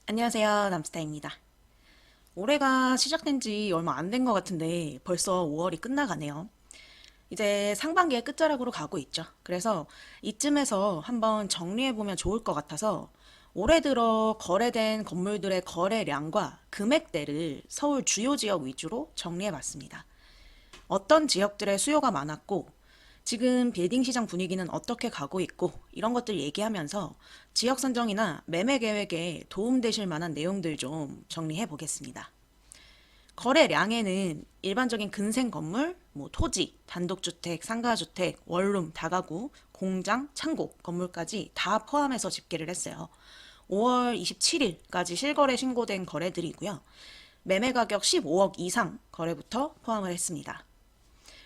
안녕하세요. 남스타입니다. 올해가 시작된 지 얼마 안 된 것 같은데 벌써 5월이 끝나가네요. 이제 상반기의 끝자락으로 가고 있죠. 그래서 이쯤에서 한번 정리해보면 좋을 것 같아서 올해 들어 거래된 건물들의 거래량과 금액대를 서울 주요 지역 위주로 정리해봤습니다. 어떤 지역들의 수요가 많았고 지금 빌딩 시장 분위기는 어떻게 가고 있고 이런 것들 얘기하면서 지역 선정이나 매매 계획에 도움되실 만한 내용들 좀 정리해 보겠습니다. 거래량에는 일반적인 근생 건물, 토지, 단독주택, 상가주택, 원룸, 다가구, 공장, 창고 건물까지 다 포함해서 집계를 했어요. 5월 27일까지 실거래 신고된 거래들이고요. 매매 가격 15억 이상 거래부터 포함을 했습니다.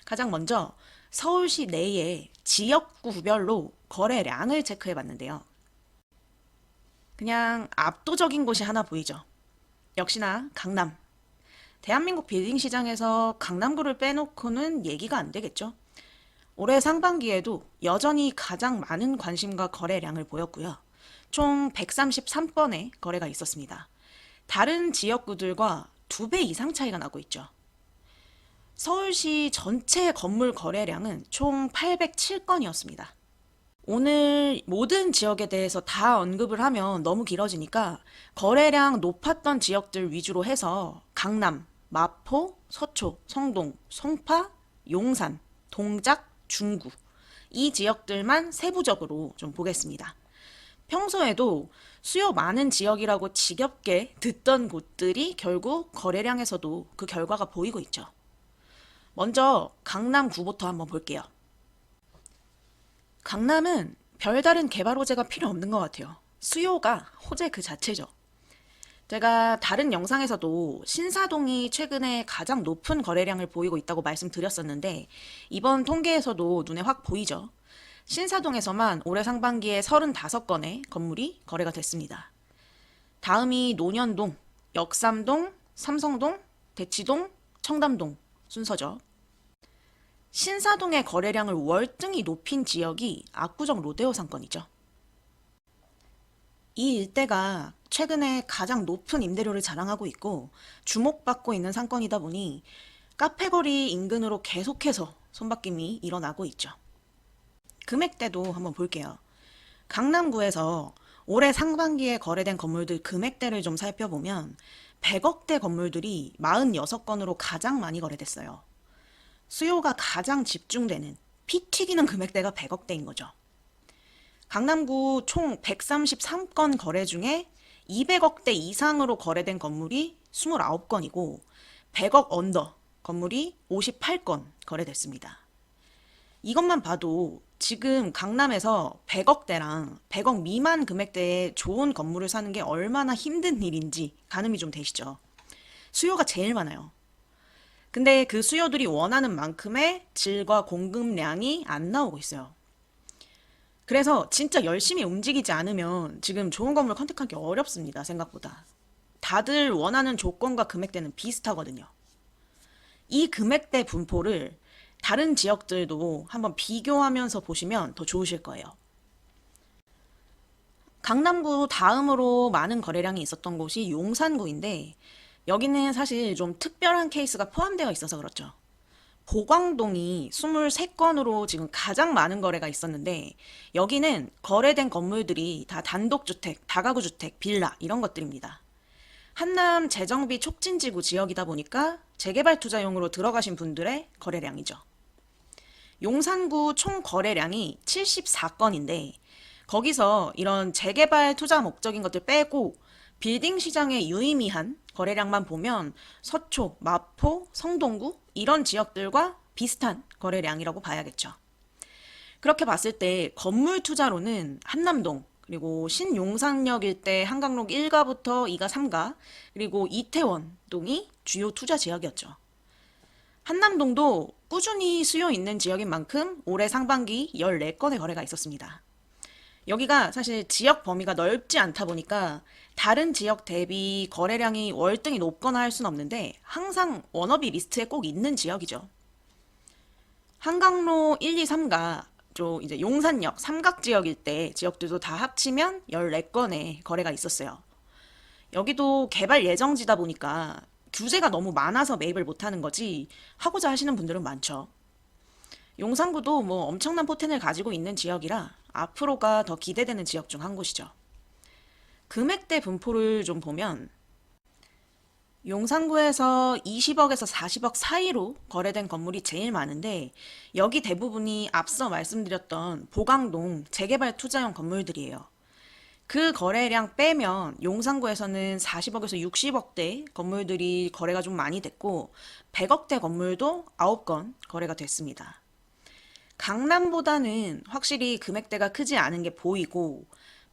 가장 먼저 서울시 내의 지역구별로 거래량을 체크해 봤는데요. 그냥 압도적인 곳이 하나 보이죠. 역시나 강남. 대한민국 빌딩 시장에서 강남구를 빼놓고는 얘기가 안 되겠죠. 올해 상반기에도 여전히 가장 많은 관심과 거래량을 보였고요. 총 133건의 거래가 있었습니다. 다른 지역구들과 2배 이상 차이가 나고 있죠. 서울시 전체 건물 거래량은 총 807건이었습니다. 오늘 모든 지역에 대해서 다 언급을 하면 너무 길어지니까 거래량 높았던 지역들 위주로 해서 강남, 마포, 서초, 성동, 송파, 용산, 동작, 중구 이 지역들만 세부적으로 좀 보겠습니다. 평소에도 수요 많은 지역이라고 지겹게 듣던 곳들이 결국 거래량에서도 그 결과가 보이고 있죠. 먼저 강남구부터 한번 볼게요. 강남은 별다른 개발 호재가 필요 없는 것 같아요. 수요가 호재 그 자체죠. 제가 다른 영상에서도 신사동이 최근에 가장 높은 거래량을 보이고 있다고 말씀드렸었는데 이번 통계에서도 눈에 확 보이죠. 신사동에서만 올해 상반기에 35건의 건물이 거래가 됐습니다. 다음이 논현동, 역삼동, 삼성동, 대치동, 청담동 순서죠. 신사동의 거래량을 월등히 높인 지역이 압구정 로데오 상권이죠. 이 일대가 최근에 가장 높은 임대료를 자랑하고 있고 주목받고 있는 상권이다 보니 카페거리 인근으로 계속해서 손바뀜이 일어나고 있죠. 금액대도 한번 볼게요. 강남구에서 올해 상반기에 거래된 건물들 금액대를 좀 살펴보면 100억대 건물들이 46건으로 가장 많이 거래됐어요. 수요가 가장 집중되는 피 튀기는 금액대가 100억대인 거죠. 강남구 총 133건 거래 중에 200억대 이상으로 거래된 건물이 29건이고 100억 언더 건물이 58건 거래됐습니다. 이것만 봐도 지금 강남에서 100억대랑 100억 미만 금액대의 좋은 건물을 사는 게 얼마나 힘든 일인지 가늠이 좀 되시죠. 수요가 제일 많아요. 근데 그 수요들이 원하는 만큼의 질과 공급량이 안 나오고 있어요. 그래서 진짜 열심히 움직이지 않으면 지금 좋은 건물 컨택하기 어렵습니다, 생각보다. 다들 원하는 조건과 금액대는 비슷하거든요. 이 금액대 분포를 다른 지역들도 한번 비교하면서 보시면 더 좋으실 거예요. 강남구 다음으로 많은 거래량이 있었던 곳이 용산구인데 여기는 사실 좀 특별한 케이스가 포함되어 있어서 그렇죠. 보광동이 23건으로 지금 가장 많은 거래가 있었는데 여기는 거래된 건물들이 다 단독주택, 다가구주택, 빌라 이런 것들입니다. 한남 재정비 촉진지구 지역이다 보니까 재개발 투자용으로 들어가신 분들의 거래량이죠. 용산구 총 거래량이 74건인데 거기서 이런 재개발 투자 목적인 것들 빼고 빌딩 시장에 유의미한 거래량만 보면 서초, 마포, 성동구 이런 지역들과 비슷한 거래량이라고 봐야겠죠. 그렇게 봤을 때 건물 투자로는 한남동, 그리고 신용산역 일대 한강로 1가부터 2가, 3가, 그리고 이태원동이 주요 투자 지역이었죠. 한남동도 꾸준히 수요 있는 지역인 만큼 올해 상반기 14건의 거래가 있었습니다. 여기가 사실 지역 범위가 넓지 않다 보니까 다른 지역 대비 거래량이 월등히 높거나 할 수는 없는데 항상 워너비 리스트에 꼭 있는 지역이죠. 한강로 1, 2, 3가 이제 용산역 삼각 지역일 때 지역들도 다 합치면 14건의 거래가 있었어요. 여기도 개발 예정지다 보니까 규제가 너무 많아서 매입을 못하는 거지 하고자 하시는 분들은 많죠. 용산구도 뭐 엄청난 포텐을 가지고 있는 지역이라 앞으로가 더 기대되는 지역 중 한 곳이죠. 금액대 분포를 좀 보면 용산구에서 20억에서 40억 사이로 거래된 건물이 제일 많은데 여기 대부분이 앞서 말씀드렸던 보강동 재개발 투자용 건물들이에요. 그 거래량 빼면 용산구에서는 40억에서 60억대 건물들이 거래가 좀 많이 됐고 100억대 건물도 9건 거래가 됐습니다. 강남보다는 확실히 금액대가 크지 않은 게 보이고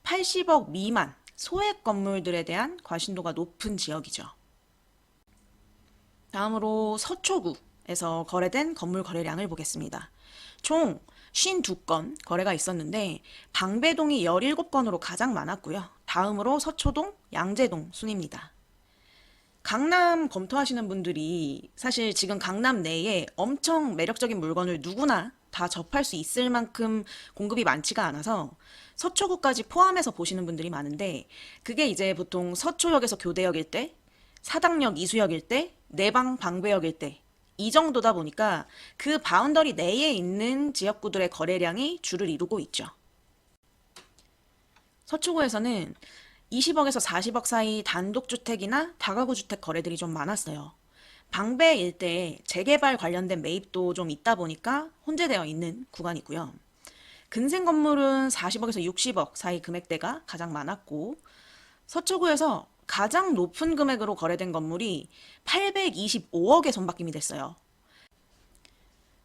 80억 미만 소액 건물들에 대한 관심도가 높은 지역이죠. 다음으로 서초구에서 거래된 건물 거래량을 보겠습니다. 총 52건 거래가 있었는데 방배동이 17건으로 가장 많았고요. 다음으로 서초동, 양재동 순입니다. 강남 검토하시는 분들이 사실 지금 강남 내에 엄청 매력적인 물건을 누구나 다 접할 수 있을 만큼 공급이 많지가 않아서 서초구까지 포함해서 보시는 분들이 많은데 그게 이제 보통 서초역에서 교대역일 때, 사당역 이수역일 때, 내방 방배역일 때 이 정도다 보니까 그 바운더리 내에 있는 지역구들의 거래량이 주를 이루고 있죠. 서초구에서는 20억에서 40억 사이 단독주택이나 다가구 주택 거래들이 좀 많았어요. 방배 일대에 재개발 관련된 매입도 좀 있다 보니까 혼재되어 있는 구간이고요. 근생 건물은 40억에서 60억 사이 금액대가 가장 많았고 서초구에서 가장 높은 금액으로 거래된 건물이 825억에 손바뀜이 됐어요.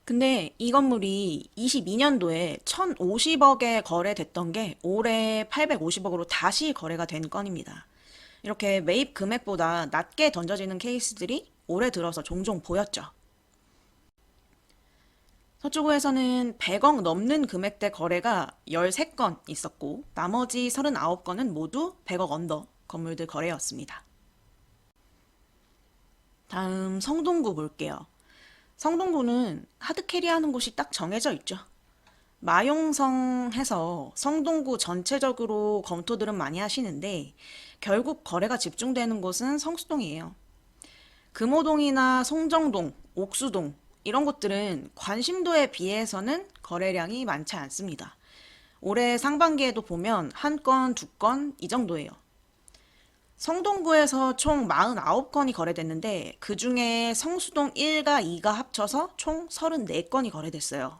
근데 이 건물이 22년도에 1050억에 거래됐던 게 올해 850억으로 다시 거래가 된 건입니다. 이렇게 매입 금액보다 낮게 던져지는 케이스들이 올해 들어서 종종 보였죠. 서초구에서는 100억 넘는 금액대 거래가 13건 있었고 나머지 39건은 모두 100억 언더 건물들 거래였습니다. 다음 성동구 볼게요. 성동구는 하드캐리하는 곳이 딱 정해져 있죠. 마용성 해서 성동구 전체적으로 검토들은 많이 하시는데 결국 거래가 집중되는 곳은 성수동이에요. 금호동이나 송정동, 옥수동 이런 곳들은 관심도에 비해서는 거래량이 많지 않습니다. 올해 상반기에도 보면 한 건, 두 건 이 정도예요. 성동구에서 총 49건이 거래됐는데 그 중에 성수동 1과 2가 합쳐서 총 34건이 거래됐어요.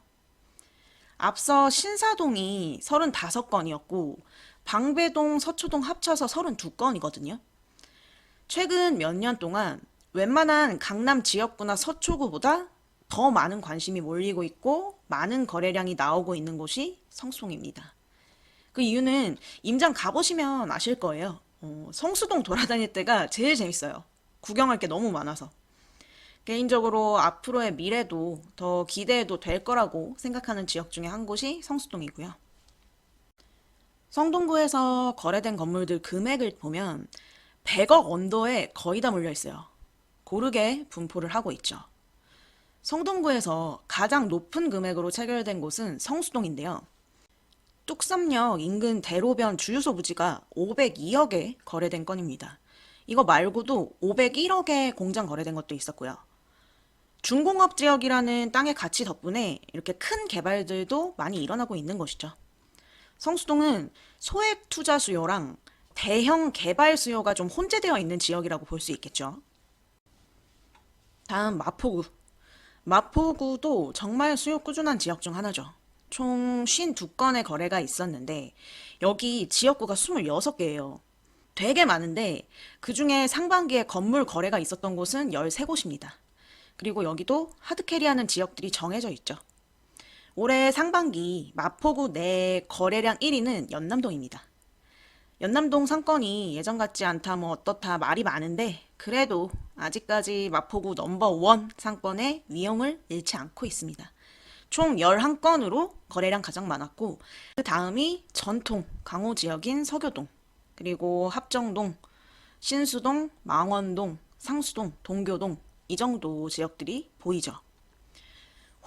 앞서 신사동이 35건이었고 방배동, 서초동 합쳐서 32건이거든요. 최근 몇 년 동안 웬만한 강남 지역구나 서초구보다 더 많은 관심이 몰리고 있고 많은 거래량이 나오고 있는 곳이 성수동입니다. 그 이유는 임장 가보시면 아실 거예요. 성수동 돌아다닐 때가 제일 재밌어요. 구경할 게 너무 많아서. 개인적으로 앞으로의 미래도 더 기대해도 될 거라고 생각하는 지역 중에 한 곳이 성수동이고요. 성동구에서 거래된 건물들 금액을 보면 100억 언더에 거의 다 몰려 있어요. 고르게 분포를 하고 있죠. 성동구에서 가장 높은 금액으로 체결된 곳은 성수동인데요. 뚝섬역 인근 대로변 주유소 부지가 502억에 거래된 건입니다. 이거 말고도 501억에 공장 거래된 것도 있었고요. 중공업 지역이라는 땅의 가치 덕분에 이렇게 큰 개발들도 많이 일어나고 있는 것이죠. 성수동은 소액 투자 수요랑 대형 개발 수요가 좀 혼재되어 있는 지역이라고 볼 수 있겠죠. 다음 마포구. 마포구도 정말 수요 꾸준한 지역 중 하나죠. 총 52건의 거래가 있었는데 여기 지역구가 26개예요. 되게 많은데 그 중에 상반기에 건물 거래가 있었던 곳은 13곳입니다. 그리고 여기도 하드캐리하는 지역들이 정해져 있죠. 올해 상반기 마포구 내 거래량 1위는 연남동입니다. 연남동 상권이 예전 같지 않다 뭐 어떻다 말이 많은데 그래도 아직까지 마포구 넘버원 상권의 위용을 잃지 않고 있습니다. 총 11건으로 거래량 가장 많았고 그 다음이 전통 강호 지역인 서교동 그리고 합정동, 신수동, 망원동, 상수동, 동교동 이 정도 지역들이 보이죠.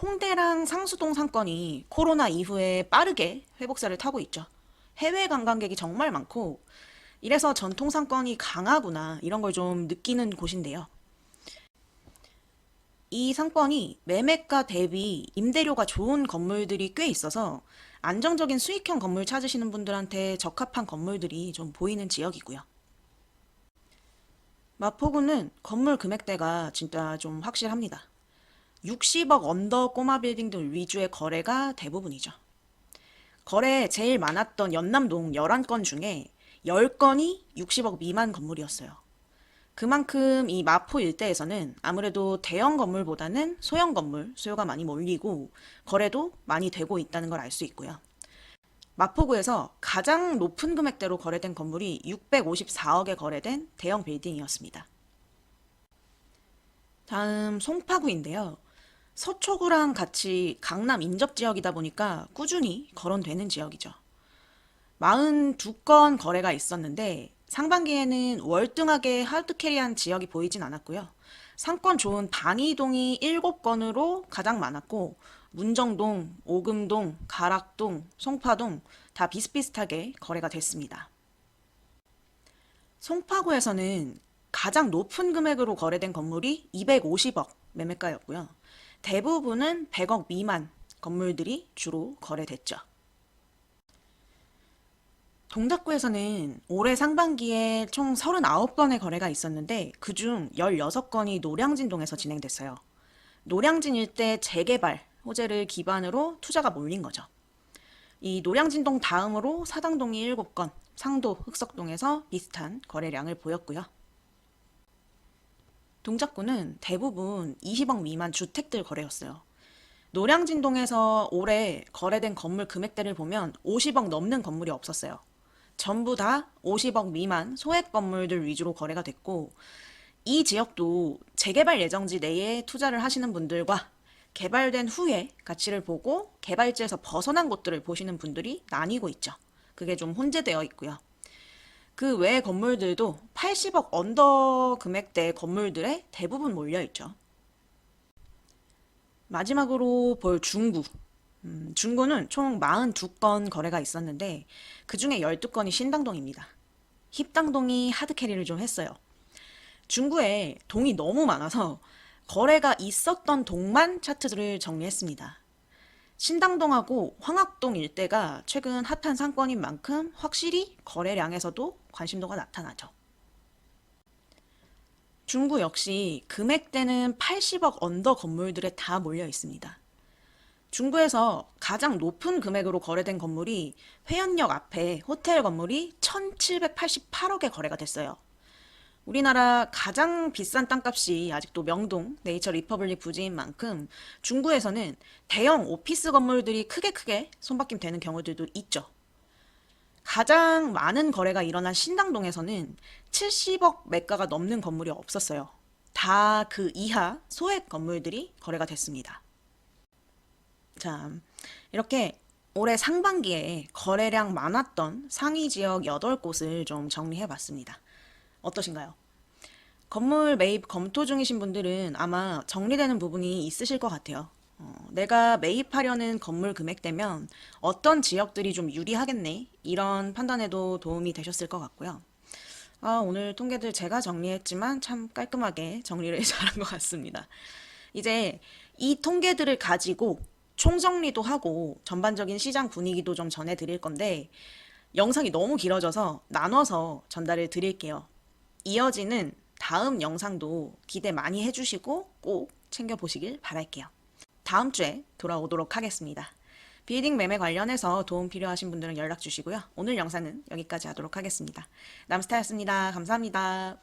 홍대랑 상수동 상권이 코로나 이후에 빠르게 회복세를 타고 있죠. 해외 관광객이 정말 많고 이래서 전통 상권이 강하구나 이런 걸 좀 느끼는 곳인데요. 이 상권이 매매가 대비 임대료가 좋은 건물들이 꽤 있어서 안정적인 수익형 건물 찾으시는 분들한테 적합한 건물들이 좀 보이는 지역이고요. 마포구는 건물 금액대가 진짜 좀 확실합니다. 60억 언더 꼬마 빌딩들 위주의 거래가 대부분이죠. 거래 제일 많았던 연남동 11건 중에 10건이 60억 미만 건물이었어요. 그만큼 이 마포 일대에서는 아무래도 대형 건물보다는 소형 건물 수요가 많이 몰리고 거래도 많이 되고 있다는 걸 알 수 있고요. 마포구에서 가장 높은 금액대로 거래된 건물이 654억에 거래된 대형 빌딩이었습니다. 다음 송파구인데요. 서초구랑 같이 강남 인접 지역이다 보니까 꾸준히 거론되는 지역이죠. 42건 거래가 있었는데 상반기에는 월등하게 하드캐리한 지역이 보이진 않았고요. 상권 좋은 방이동이 7건으로 가장 많았고 문정동, 오금동, 가락동, 송파동 다 비슷비슷하게 거래가 됐습니다. 송파구에서는 가장 높은 금액으로 거래된 건물이 250억 매매가였고요. 대부분은 100억 미만 건물들이 주로 거래됐죠. 동작구에서는 올해 상반기에 총 39건의 거래가 있었는데 그중 16건이 노량진동에서 진행됐어요. 노량진 일대 재개발 호재를 기반으로 투자가 몰린 거죠. 이 노량진동 다음으로 사당동이 7건, 상도, 흑석동에서 비슷한 거래량을 보였고요. 동작구는 대부분 20억 미만 주택들 거래였어요. 노량진동에서 올해 거래된 건물 금액대를 보면 50억 넘는 건물이 없었어요. 전부 다 50억 미만 소액 건물들 위주로 거래가 됐고 이 지역도 재개발 예정지 내에 투자를 하시는 분들과 개발된 후에 가치를 보고 개발지에서 벗어난 곳들을 보시는 분들이 나뉘고 있죠. 그게 좀 혼재되어 있고요. 그 외의 건물들도 80억 언더 금액대 건물들에 대부분 몰려있죠. 마지막으로 볼 중구. 중구는 총 42건 거래가 있었는데 그 중에 12건이 신당동입니다. 힙당동이 하드캐리를 좀 했어요. 중구에 동이 너무 많아서 거래가 있었던 동만 차트를 정리했습니다. 신당동하고 황학동 일대가 최근 핫한 상권인 만큼 확실히 거래량에서도 관심도가 나타나죠. 중구 역시 금액대는 80억 언더 건물들에 다 몰려 있습니다. 중구에서 가장 높은 금액으로 거래된 건물이 회원역 앞에 호텔 건물이 1788억에 거래가 됐어요. 우리나라 가장 비싼 땅값이 아직도 명동, 네이처 리퍼블릭 부지인 만큼 중구에서는 대형 오피스 건물들이 크게 손바뀜 되는 경우들도 있죠. 가장 많은 거래가 일어난 신당동에서는 70억 매가가 넘는 건물이 없었어요. 다 그 이하 소액 건물들이 거래가 됐습니다. 자, 이렇게 올해 상반기에 거래량 많았던 상위 지역 8곳을 좀 정리해 봤습니다. 어떠신가요? 건물 매입 검토 중이신 분들은 아마 정리되는 부분이 있으실 것 같아요. 내가 매입하려는 건물 금액대면 어떤 지역들이 좀 유리하겠네? 이런 판단에도 도움이 되셨을 것 같고요. 오늘 통계들 제가 정리했지만 참 깔끔하게 정리를 잘한 것 같습니다. 이제 이 통계들을 가지고 총정리도 하고 전반적인 시장 분위기도 좀 전해드릴 건데 영상이 너무 길어져서 나눠서 전달을 드릴게요. 이어지는 다음 영상도 기대 많이 해주시고 꼭 챙겨보시길 바랄게요. 다음 주에 돌아오도록 하겠습니다. 빌딩 매매 관련해서 도움 필요하신 분들은 연락 주시고요. 오늘 영상은 여기까지 하도록 하겠습니다. 남스타였습니다. 감사합니다.